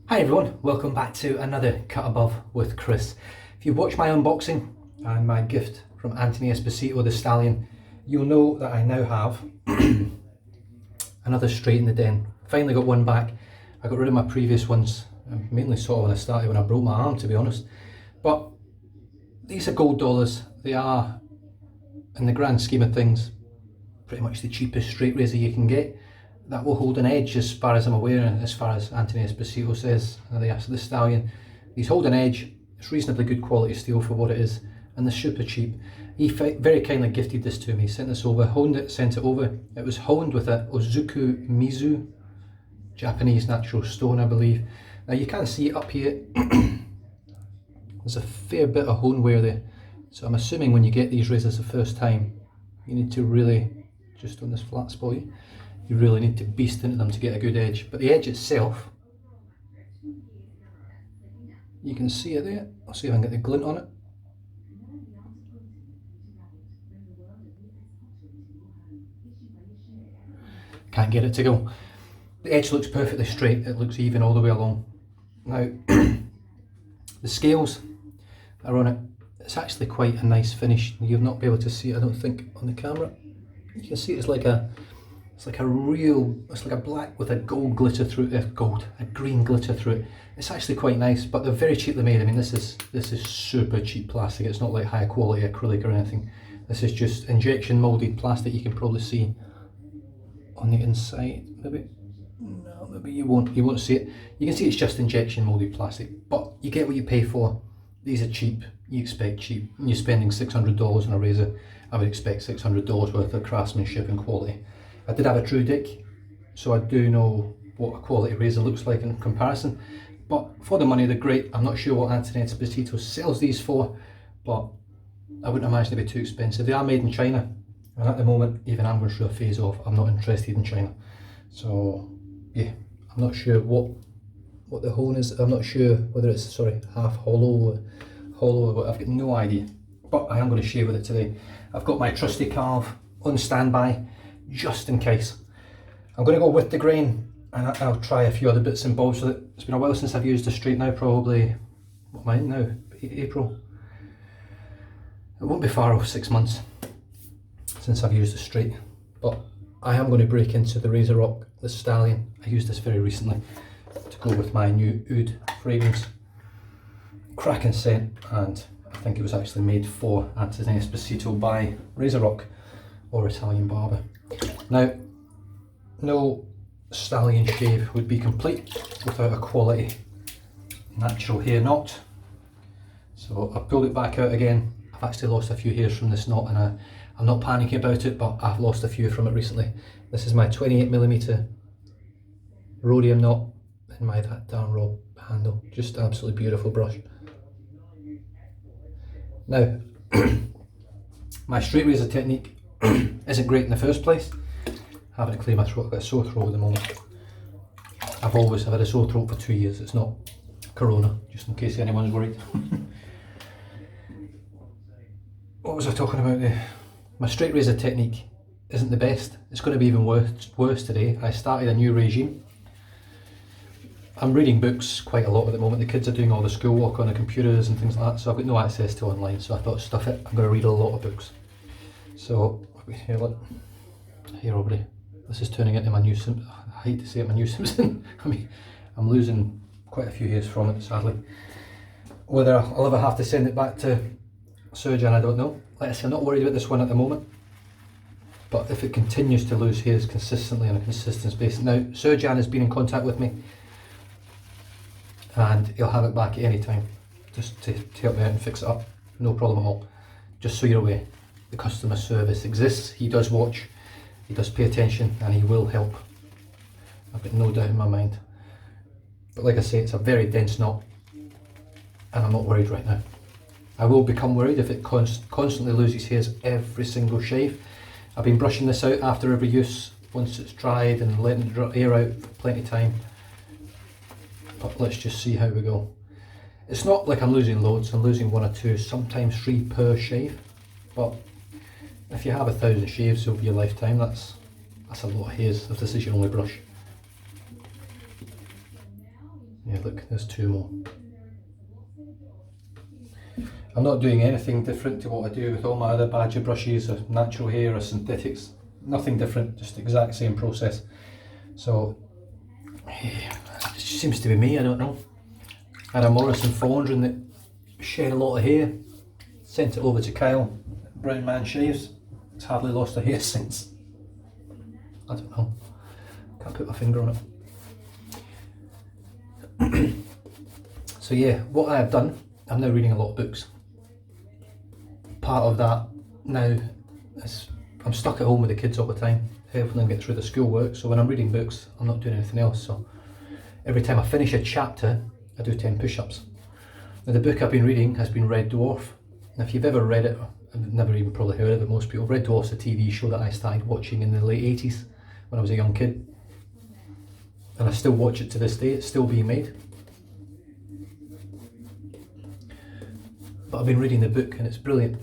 Hi everyone, welcome back to another Cut Above with Chris. If you've watched my unboxing and my gift from Anthony Esposito the Stallion, you'll know that I now have another straight in the den. Finally got one back. I got rid of my previous ones, mainly sort of when I started when I broke my arm, to be honest. But these are gold dollars. They are, in the grand scheme of things, pretty much the cheapest straight razor you can get. That will hold an edge as far as I'm aware, and as far as Anthony Esposito says, the Stallion. These hold an edge, it's reasonably good quality steel for what it is, and they're super cheap. He very kindly gifted this to me, sent this over, honed it, sent it over. It was honed with a Ozuku Mizu Japanese natural stone, I believe. Now you can see up here, there's a fair bit of hone wear there. So I'm assuming when you get these razors the first time, you need to really, just on this flat spot here, you really need to beast into them to get a good edge. But the edge itself, you can see it there. I'll see if I can get the glint on it. Can't get it to go. The edge looks perfectly straight, it looks even all the way along. Now, the scales that are on it, it's actually quite a nice finish. You'll not be able to see it, I don't think, on the camera. You can see it's like a black with a gold glitter through it, a green glitter through it. It's actually quite nice, but they're very cheaply made. I mean, this is super cheap plastic. It's not like high quality acrylic or anything. This is just injection molded plastic. You can probably see on the inside, maybe. No, maybe you won't see it. You can see it's just injection molded plastic, but you get what you pay for. These are cheap. You expect cheap. When you're spending $600 on a razor, I would expect $600 worth of craftsmanship and quality. I did have a True Dick, so I do know what a quality razor looks like in comparison. But for the money, they're great. I'm not sure what Anthony Esposito sells these for, but I wouldn't imagine they'd be too expensive. They are made in China, and at the moment, even I'm going through a phase of I'm not interested in China. So yeah, I'm not sure what the hone is. I'm not sure whether it's half hollow or what. I've got no idea. But I am going to shave with it today. I've got my trusty carve on standby, just in case. I'm going to go with the grain, and I'll try a few other bits and bobs with it. It's been a while since I've used a straight now, probably, what am I in now? April? It won't be far off 6 months since I've used a straight. But I am going to break into the Razor the Stallion. I used this very recently to go with my new Oud fragrance. Cracking scent, and I think it was actually made for Anthony Esposito by Razor or Italian Barber. Now, no Stallion shave would be complete without a quality natural hair knot. So I pulled it back out again. I've actually lost a few hairs from this knot, and I'm not panicking about it, but I've lost a few from it recently. This is my 28mm rhodium knot in my that darn raw handle. Just absolutely beautiful brush. Now, my straight razor technique isn't great in the first place. Having to clear my throat, I've got a sore throat at the moment. I've had a sore throat for 2 years. It's not corona, just in case anyone's worried. What was I talking about there? My straight razor technique isn't the best. It's going to be even worse today. I started a new regime. I'm reading books quite a lot at the moment. The kids are doing all the schoolwork on the computers and things like that, so I've got no access to online, so I thought, stuff it, I'm going to read a lot of books. So, here, look. Here, everybody. This is turning into my new Simpson. I hate to say it, my new Simpson. I mean, I'm losing quite a few hairs from it, sadly. Whether I'll ever have to send it back to surgeon, I don't know. Like I said, I'm not worried about this one at the moment. But if it continues to lose hairs consistently on a consistent basis. Now, surgeon has been in contact with me, and he'll have it back at any time, just to help me out and fix it up. No problem at all. Just so you're aware, the customer service exists. He does watch, he does pay attention, and he will help. I've got no doubt in my mind. But like I say, it's a very dense knot, and I'm not worried right now. I will become worried if it constantly loses hairs every single shave. I've been brushing this out after every use, once it's dried, and letting it air out for plenty of time. But let's just see how we go. It's not like I'm losing loads. I'm losing 1 or 2, sometimes 3 per shave. But if you have 1,000 shaves over your lifetime, that's a lot of hairs if this is your only brush. Yeah, look, there's 2 more. I'm not doing anything different to what I do with all my other badger brushes or natural hair or synthetics. Nothing different, just the exact same process. So, it just seems to be me, I don't know. I had a Morrison Fondren that shed a lot of hair, sent it over to Kyle, Brown Man Shaves. It's hardly lost a hair since. I don't know, can't put my finger on it. So yeah, what I have done, I'm now reading a lot of books. Part of that now is I'm stuck at home with the kids all the time, helping them get through the schoolwork, so when I'm reading books I'm not doing anything else. So every time I finish a chapter I do 10 push-ups. Now the book I've been reading has been Red Dwarf, and if you've ever read it, I've never even probably heard of it, most people, Red Dwarf's a TV show that I started watching in the late 80s when I was a young kid, and I still watch it to this day. It's still being made. But I've been reading the book and it's brilliant.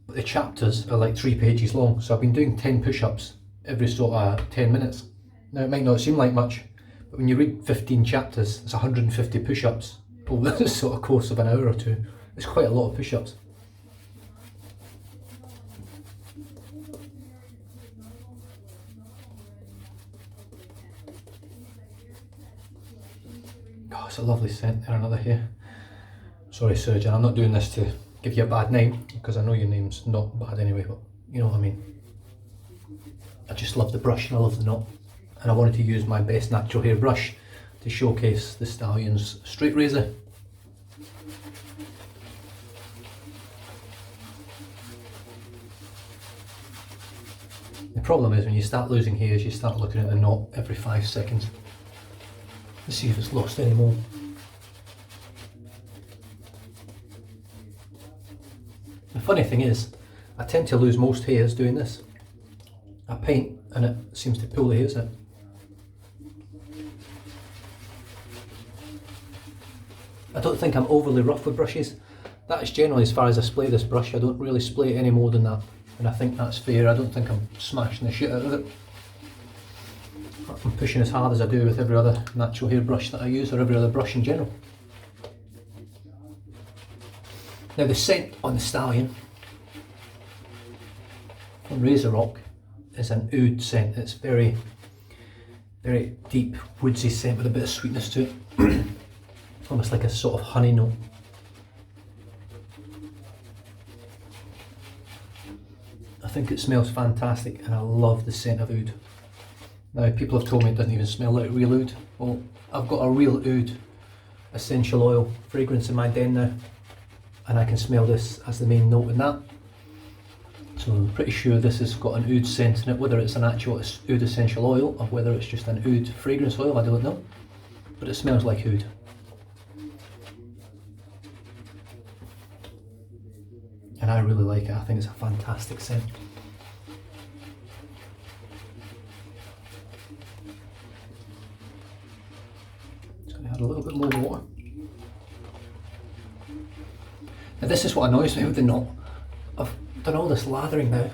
But the chapters are like 3 pages long, so I've been doing 10 push-ups every sort of 10 minutes. Now it might not seem like much, but when you read 15 chapters, it's 150 push-ups over the sort of course of an hour or two. It's quite a lot of push-ups. Oh, it's a lovely scent. And another here. Sorry surgeon, I'm not doing this to give you a bad name, because I know your name's not bad anyway, but you know what I mean. I just love the brush and I love the knot, and I wanted to use my best natural hair brush to showcase the Stallion's straight razor. The problem is when you start losing hairs, you start looking at the knot every 5 seconds to see if it's lost any more. The funny thing is, I tend to lose most hairs doing this. I paint and it seems to pull the hairs out. I don't think I'm overly rough with brushes. That is generally as far as I splay this brush. I don't really splay it any more than that, and I think that's fair. I don't think I'm smashing the shit out of it. I'm pushing as hard as I do with every other natural hair brush that I use, or every other brush in general. Now the scent on the Stallion from Razor Rock is an oud scent. It's very, very deep, woodsy scent with a bit of sweetness to it. Almost like a sort of honey note. I think it smells fantastic and I love the scent of oud. Now people have told me it doesn't even smell like real oud. Well, I've got a real oud essential oil fragrance in my den now, and I can smell this as the main note in that. So I'm pretty sure this has got an oud scent in it, whether it's an actual oud essential oil or whether it's just an oud fragrance oil, I don't know. But it smells like oud. And I really like it. I think it's a fantastic scent. Just going to add a little bit more water. Now this is what annoys me with the knot. I've done all this lathering now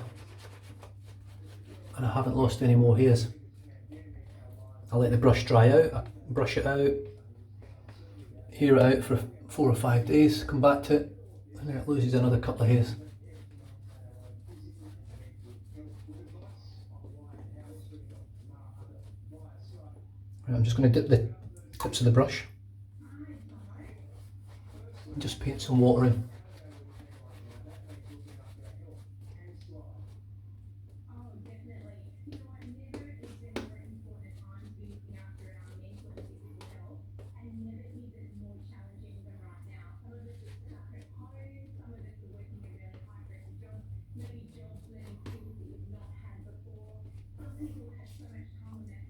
and I haven't lost any more hairs. I let the brush dry out, I brush it out, hear it out for 4 or 5 days, come back to it, and then it loses another couple of hairs. Right, I'm just going to dip the tips of the brush and just paint some water in.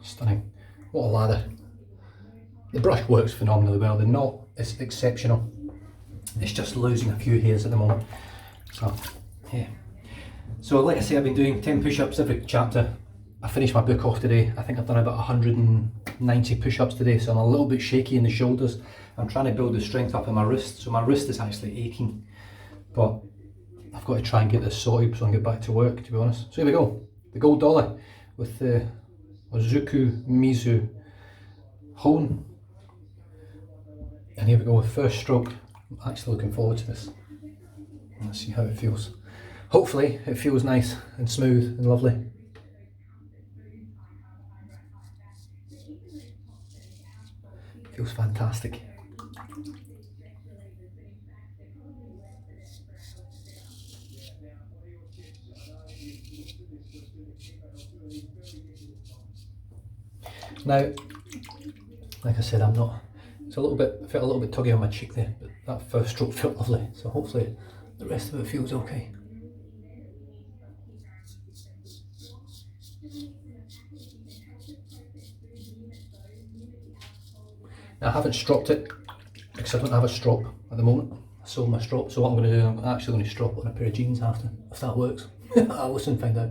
Stunning. What a lather. The brush works phenomenally well. The knot is exceptional. It's just losing a few hairs at the moment. So, yeah. So like I say, I've been doing 10 push-ups every chapter. I finished my book off today. I think I've done about 190 push-ups today, so I'm a little bit shaky in the shoulders. I'm trying to build the strength up in my wrist, so my wrist is actually aching. But I've got to try and get this sorted so I can get back to work, to be honest. So here we go. The gold dollar with the Ozuku Mizu Jnat And here we go with first stroke. I'm actually looking forward to this. Let's see how it feels. Hopefully it feels nice and smooth and lovely. Feels fantastic. Now, like I said, I'm not. It's a little bit. Felt a little bit tuggy on my cheek there, but that first stroke felt lovely. So hopefully, the rest of it feels okay. Now, I haven't stropped it because I don't have a strop at the moment. I sold my strop, so what I'm going to do, I'm actually going to strop it on a pair of jeans after, if that works. I'll soon find out.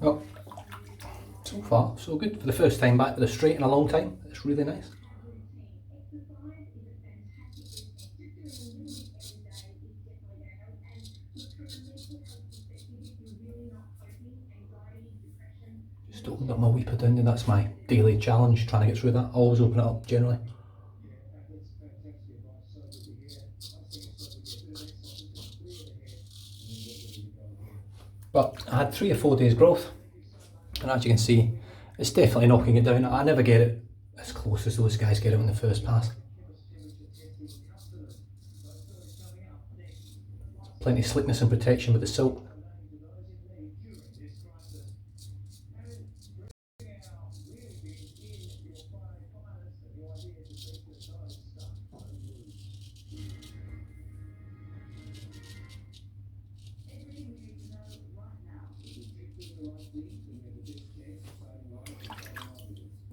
Well, so far so good. For the first time back with a straight in a long time, it's really nice. Just opened up my weeper down there. That's my daily challenge, trying to get through that. Always open it up generally. But I had 3 or 4 days growth, and as you can see, it's definitely knocking it down. I never get it as close as those guys get it on the first pass. Plenty of slickness and protection with the silk.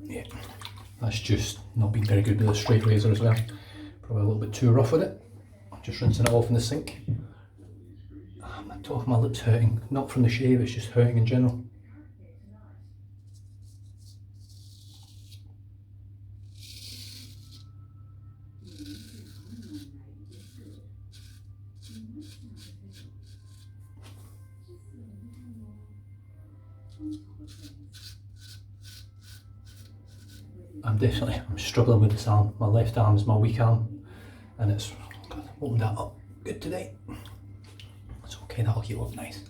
Yeah, that's just not been very good with a straight razor as well. Probably a little bit too rough with it. Just rinsing it off in the sink. My top of my lip's hurting, not from the shave, it's just hurting in general. I'm struggling with this arm. My left arm is my weak arm, and it's opened that up good today. It's okay, that'll heal up nice.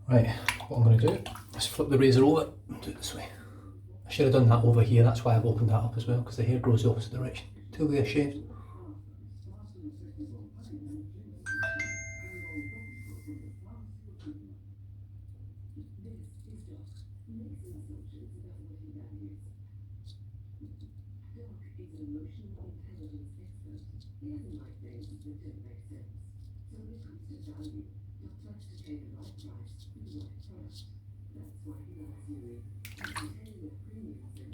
Right, what I'm going to do is flip the razor over and do it this way. I should have done that over here, that's why I've opened that up as well, because the hair grows the opposite direction till we are shaved.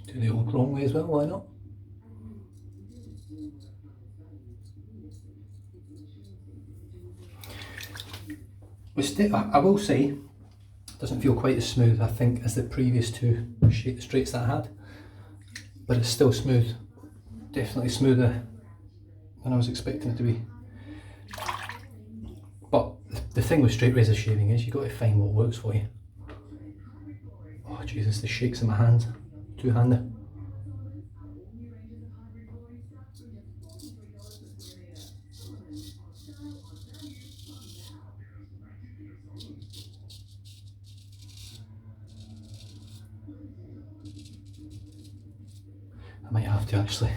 Do the old wrong way as well, why not? I will say, it doesn't feel quite as smooth, I think, as the previous 2 straights that I had, but it's still smooth. Definitely smoother than I was expecting it to be. But the thing with straight razor shaving is you've got to find what works for you. Oh Jesus, the shakes in my hands, two-hander. I might have to actually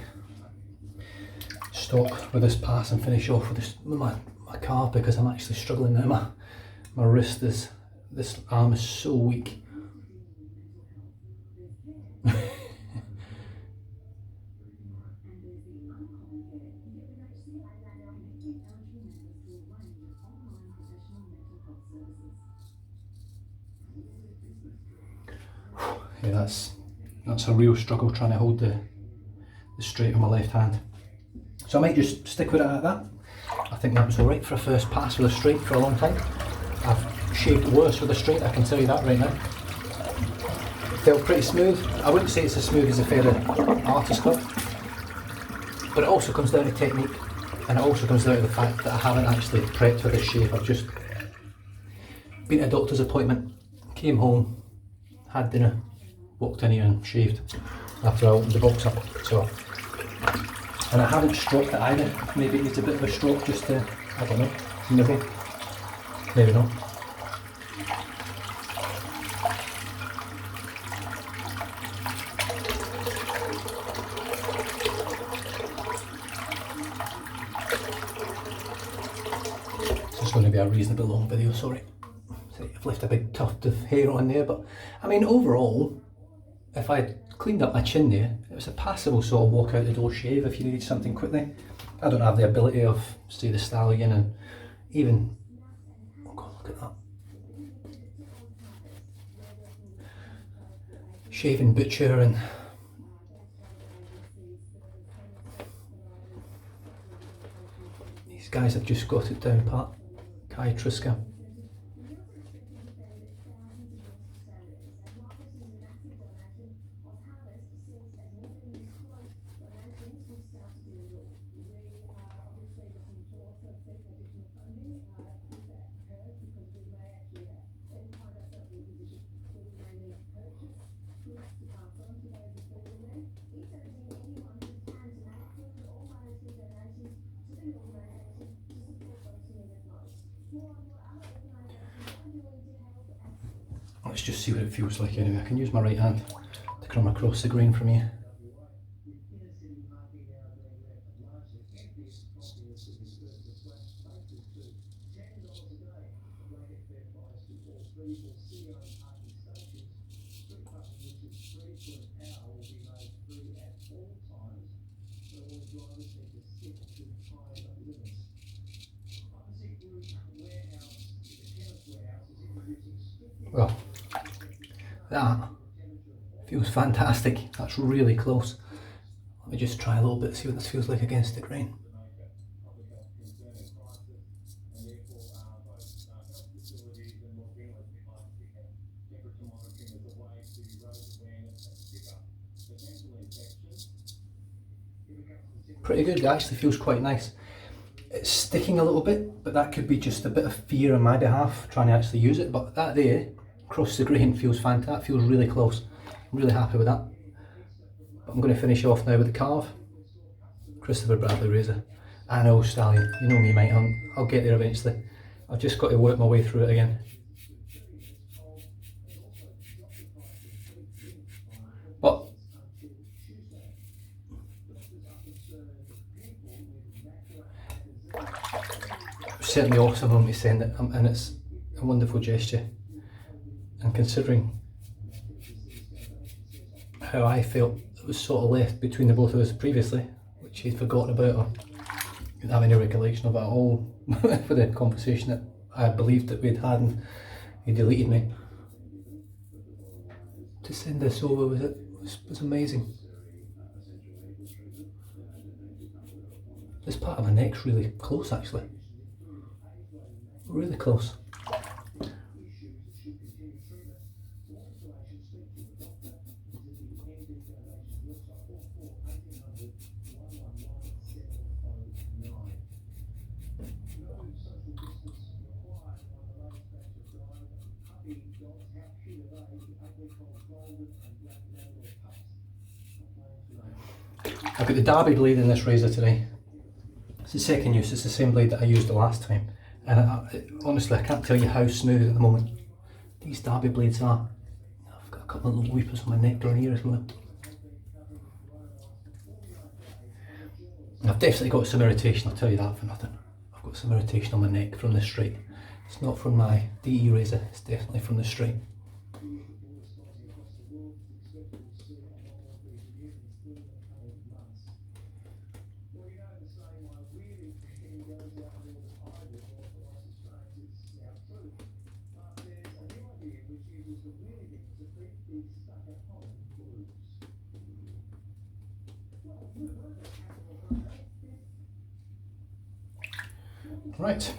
stop with this pass and finish off with my calf, because I'm actually struggling now. My wrist is, this arm is so weak. Yeah, that's a real struggle trying to hold the straight on my left hand. So I might just stick with it like that. I think that was alright for a first pass with a straight for a long time. I've shaved worse with a straight, I can tell you that right now. It felt pretty smooth. I wouldn't say it's as smooth as a fairy artist cut, but it also comes down to technique, and it also comes down to the fact that I haven't actually prepped for this shave. I've just been to a doctor's appointment, came home, had dinner, walked in here and shaved after I opened the box up. So, and I haven't stroked it either. Maybe it needs a bit of a stroke just to, I don't know, maybe not. This is going to be a reasonably long video, sorry. So I've left a big tuft of hair on there, but I mean overall, if I cleaned up my chin there, it was a passable sort of walk out the door shave if you needed something quickly. I don't have the ability of, say, the stallion, and even, oh god, look at that. Shaving Butcher and these guys have just got it down pat. Kai Triska. Let's just see what it feels like anyway. I can use my right hand to come across the grain from here. Well, that feels fantastic. That's really close. Let me just try a little bit, see what this feels like against the grain. Pretty good, it actually feels quite nice. It's sticking a little bit, but that could be just a bit of fear on my behalf trying to actually use it, but that there, across the grain, feels fantastic, feels really close. I'm really happy with that. But I'm going to finish off now with the carve. Christopher Bradley razor. I know, Stallion, you know me mate, I'll get there eventually. I've just got to work my way through it again. But it's certainly awesome of him to send it, and it's a wonderful gesture. And considering how I felt it was sort of left between the both of us previously, which he'd forgotten about or didn't have any recollection of at all for the conversation that I believed that we'd had, and he deleted me. To send this over was amazing. This part of my neck's really close actually. Really close. I've got the Derby blade in this razor today. It's the second use, it's the same blade that I used the last time. And honestly, I can't tell you how smooth at the moment these Derby blades are. I've got a couple of little weepers on my neck down here as well. And I've definitely got some irritation, I'll tell you that for nothing. I've got some irritation on my neck from the straight. It's not from my DE razor, it's definitely from the straight. Right,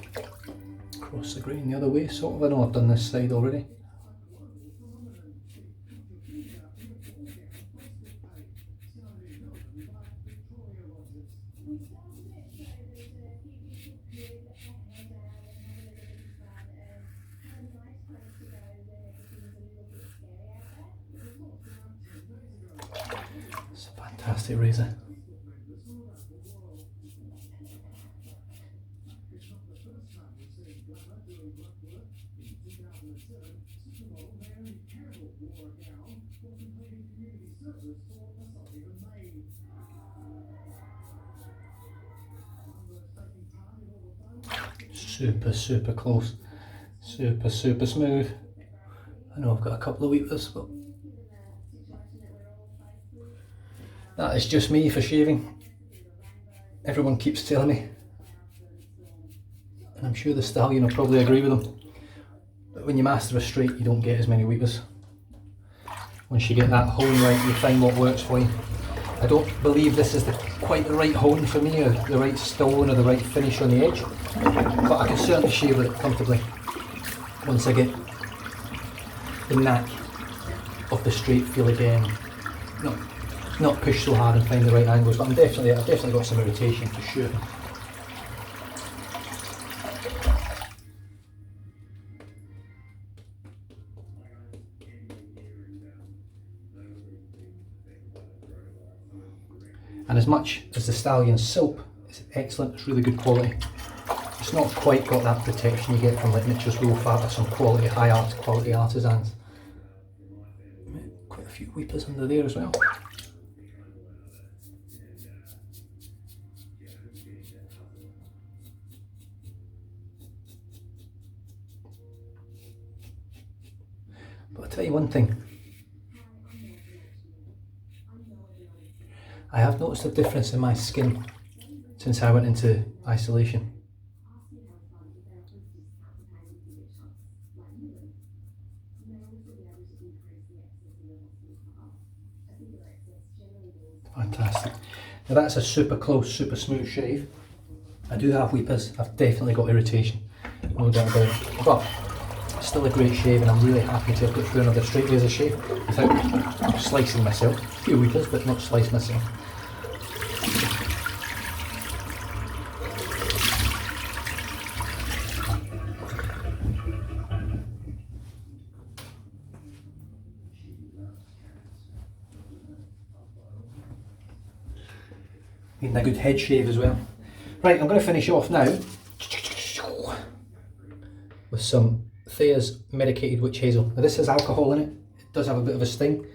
cross the grain the other way, sort of. I know I've done this side already. It's a fantastic razor. Super close, super smooth. I know I've got a couple of weepers, but that is just me for shaving. Everyone keeps telling me, and I'm sure the stallion will probably agree with them, but when you master a straight you don't get as many weepers. Once you get that hone right, you find what works for you. I don't believe this is quite the right hone for me, or the right stone, or the right finish on the edge, but I can certainly shave with it comfortably once I get the knack of the straight feel again. Not push so hard and find the right angles, but I've definitely got some irritation for sure. And as much as the Stallion soap is excellent, it's really good quality, it's not quite got that protection you get from like Nature's Wool Fat or some quality, quality artisans. Quite a few weepers under there as well. But I'll tell you one thing, I have noticed a difference in my skin since I went into isolation. Fantastic. Now that's a super close, super smooth shave. I do have weepers, I've definitely got irritation, no doubt about it. But still a great shave, and I'm really happy to have got through another straight razor shave without slicing myself. A few weepers, but not slice myself. Needing a good head shave as well. Right, I'm going to finish off now with some Thayer's Medicated Witch Hazel. Now this has alcohol in it, it does have a bit of a sting,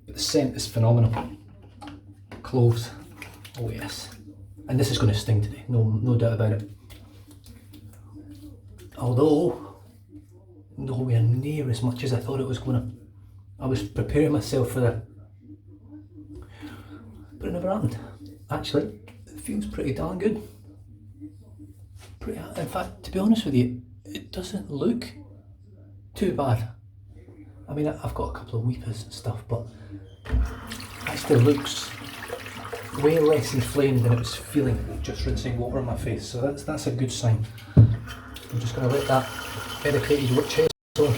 but the scent is phenomenal. Cloves, oh yes. And this is going to sting today, no doubt about it. Although, nowhere near as much as I thought it was going to. I was preparing myself for that, but it never happened. Actually, it feels pretty darn good. In fact, to be honest with you, it doesn't look too bad. I mean, I've got a couple of weepers and stuff, but it actually looks way less inflamed than it was feeling just rinsing water on my face, so that's a good sign. I'm just going to let that Medicated Witch Hazel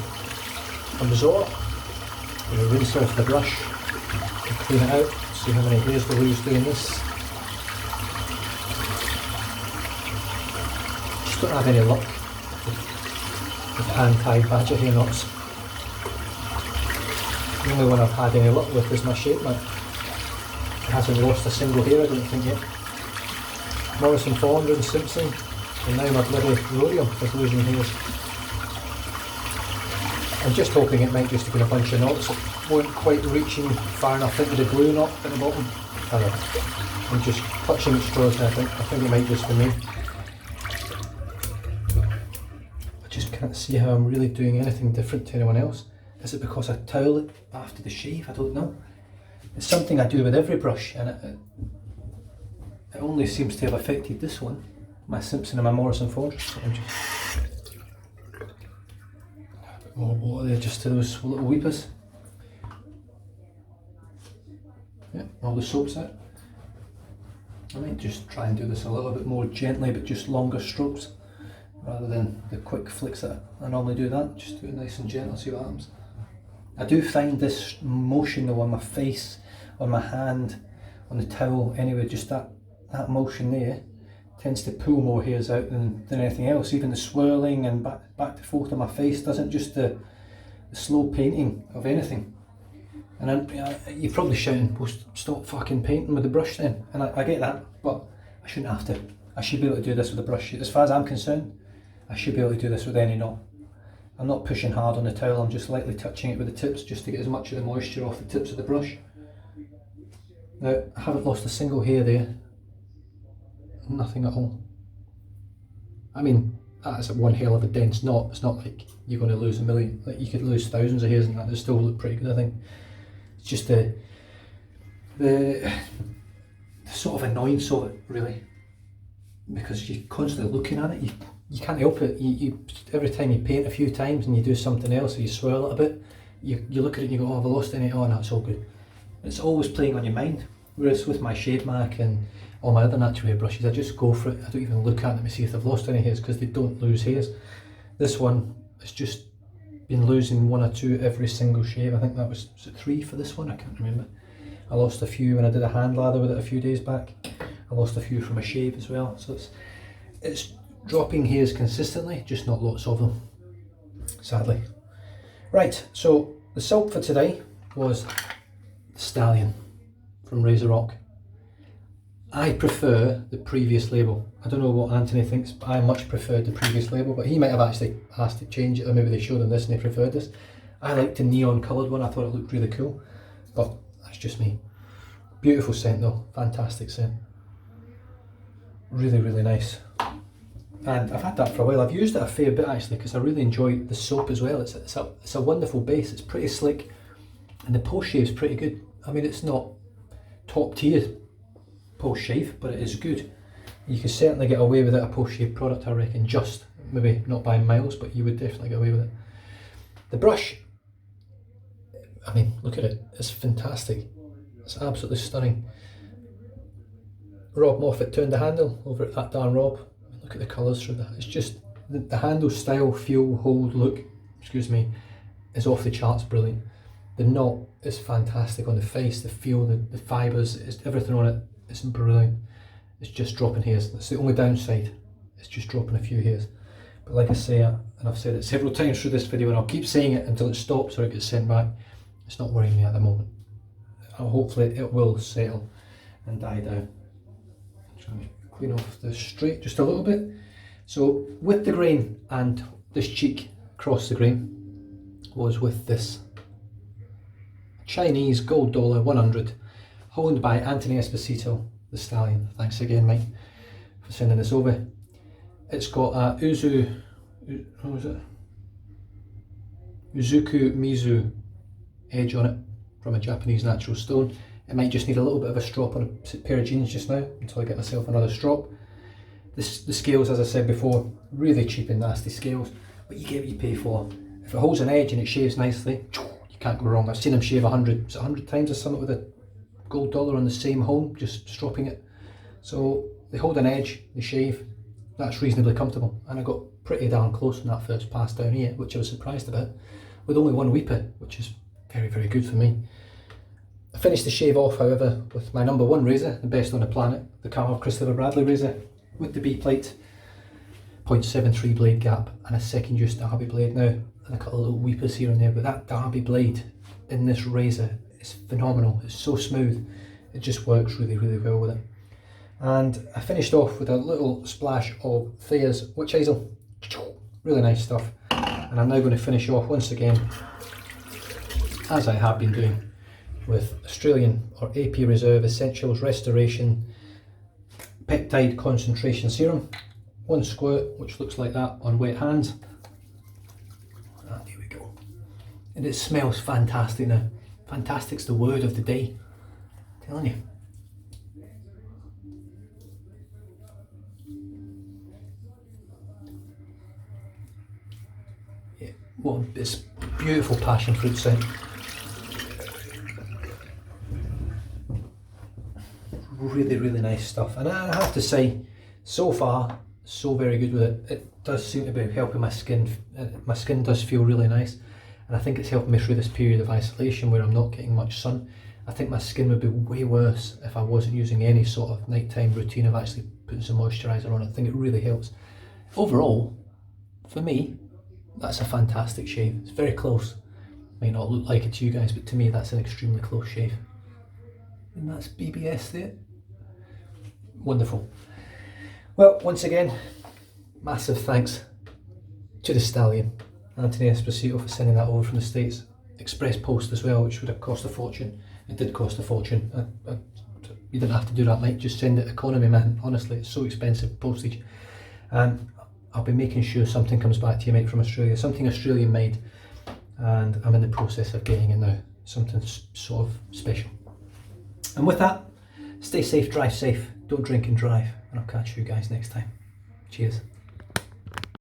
absorb. I'm going to rinse off the brush and clean it out, see how many hairs we lose doing this. Just don't have any luck with anti-badger hair knots. The only one I've had any luck with is my shape mat. It hasn't lost a single hair, I don't think yet. Morrison Fonder and Simpson, and now my bloody Rhodium is losing hairs. I'm just hoping it might just have been a bunch of knots that weren't quite reaching far enough into the glue knot at the bottom. I don't know. I'm just clutching at straws now, I think it might just be me. I just can't see how I'm really doing anything different to anyone else. Is it because I towel it after the shave? I don't know. It's something I do with every brush, and it only seems to have affected this one, my Simpson and my Morrison Fonder. I'm just more water just to those little weepers. Yeah, all the soap's out. I might just try and do this a little bit more gently, but just longer strokes. rather than the quick flicks that I normally do. That just do it nice and gentle, see what happens. I do find this motion though on my face, on my hand, on the towel anyway, just that motion there tends to pull more hairs out than anything else. Even the swirling and back to forth on my face doesn't, just the slow painting of anything. And then, you're probably shouting, well, stop fucking painting with the brush then. And I get that, but I shouldn't have to. I should be able to do this with a brush. As far as I'm concerned, I should be able to do this with any knot. I'm not pushing hard on the towel, I'm just lightly touching it with the tips just to get as much of the moisture off the tips of the brush. Now, I haven't lost a single hair there. Nothing at all. I mean, that's one hell of a dense knot. It's not like you're going to lose a million. Like, you could lose thousands of hairs and that would still look pretty good, I think. It's just the sort of annoyance of it, really, because you're constantly looking at it. You can't help it. You every time you paint a few times and you do something else, or you swirl it a bit, you look at it and you go, oh, have I lost any? Oh no, it's all good. It's always playing on your mind. Whereas with my Shave Mac and all my other natural hair brushes, I just go for it. I don't even look at them to see if they've lost any hairs, because they don't lose hairs. This one has just been losing one or two every single shave. I think that was it 3 for this one? I can't remember. I lost a few when I did a hand lather with it a few days back. I lost a few from a shave as well. So it's dropping hairs consistently, just not lots of them, sadly. Right, so the soap for today was Stallion from Razor Rock. I prefer the previous label. I don't know what Anthony thinks, but I much preferred the previous label, but he might have actually asked to change it, or maybe they showed him this and they preferred this. I liked the neon coloured one, I thought it looked really cool, but that's just me. Beautiful scent though, fantastic scent. Really, really nice. And I've had that for a while. I've used it a fair bit actually, because I really enjoy the soap as well. It's a wonderful base, it's pretty slick, and the post shave's pretty good. I mean, it's not top tier post shave, but it is good. You can certainly get away with it, a post shave product, I reckon. Just maybe not by miles, but you would definitely get away with it. The brush, I mean, look at it, it's fantastic. It's absolutely stunning. Rob Moffat turned the handle over at that darn Rob. Look at the colours through that. It's just the handle style, feel, hold, look, excuse me, is off the charts brilliant. The knot is fantastic on the face, the feel, the fibres, everything on it is brilliant. It's just dropping hairs. That's the only downside. It's just dropping a few hairs. But like I say, and I've said it several times through this video, and I'll keep saying it until it stops or it gets sent back, it's not worrying me at the moment. Hopefully it will settle and die down. Trying to clean off the straight just a little bit. So with the grain and this cheek across the grain was with this Chinese gold dollar 100, honed by Anthony Esposito, the Stallion. Thanks again, Mike, for sending this over. It's got a Ozuku Mizu edge on it from a Japanese natural stone. It might just need a little bit of a strop on a pair of jeans just now until I get myself another strop. The scales, as I said before, really cheap and nasty scales, but you get what you pay for. If it holds an edge and it shaves nicely, you can't go wrong. I've seen them shave 100 times or something with a gold dollar on the same hole, just stropping it. So they hold an edge, they shave, that's reasonably comfortable. And I got pretty darn close on that first pass down here, which I was surprised about, with only one weeper, which is very, very good for me. I finished the shave off, however, with my number 1 razor, the best on the planet, the carved Christopher Bradley razor, with the B-plate, 0.73 blade gap, and a second use Derby blade now, and a couple of little weepers here and there. But that Derby blade in this razor is phenomenal. It's so smooth, it just works really, really well with it. And I finished off with a little splash of Thayer's Witch Hazel, really nice stuff. And I'm now going to finish off once again, as I have been doing, with Australian or AP Reserve Essentials Restoration Peptide Concentration Serum. 1 squirt, which looks like that on wet hands. And here we go. And it smells fantastic now. Fantastic's the word of the day. I'm telling you. Yeah, well, it's beautiful passion fruit scent. Really, really nice stuff. And I have to say, so far, so very good with it. It does seem to be helping my skin. My skin does feel really nice, and I think it's helping me through this period of isolation where I'm not getting much sun. I think my skin would be way worse if I wasn't using any sort of nighttime routine of actually putting some moisturiser on it. I think it really helps. Overall, for me, that's a fantastic shave. It's very close. Might not look like it to you guys, but to me that's an extremely close shave. And that's BBS there. Wonderful. Well, once again, massive thanks to the stallion, Anthony Esposito, for sending that over from the States. Express post as well, which would have cost a fortune. It did cost a fortune. You didn't have to do that, mate. Just send it economy, man. Honestly, it's so expensive, postage. And I'll be making sure something comes back to you, mate, from Australia. Something Australian made. And I'm in the process of getting it now. Something sort of special. And with that, stay safe, drive safe, don't drink and drive. And I'll catch you guys next time. Cheers.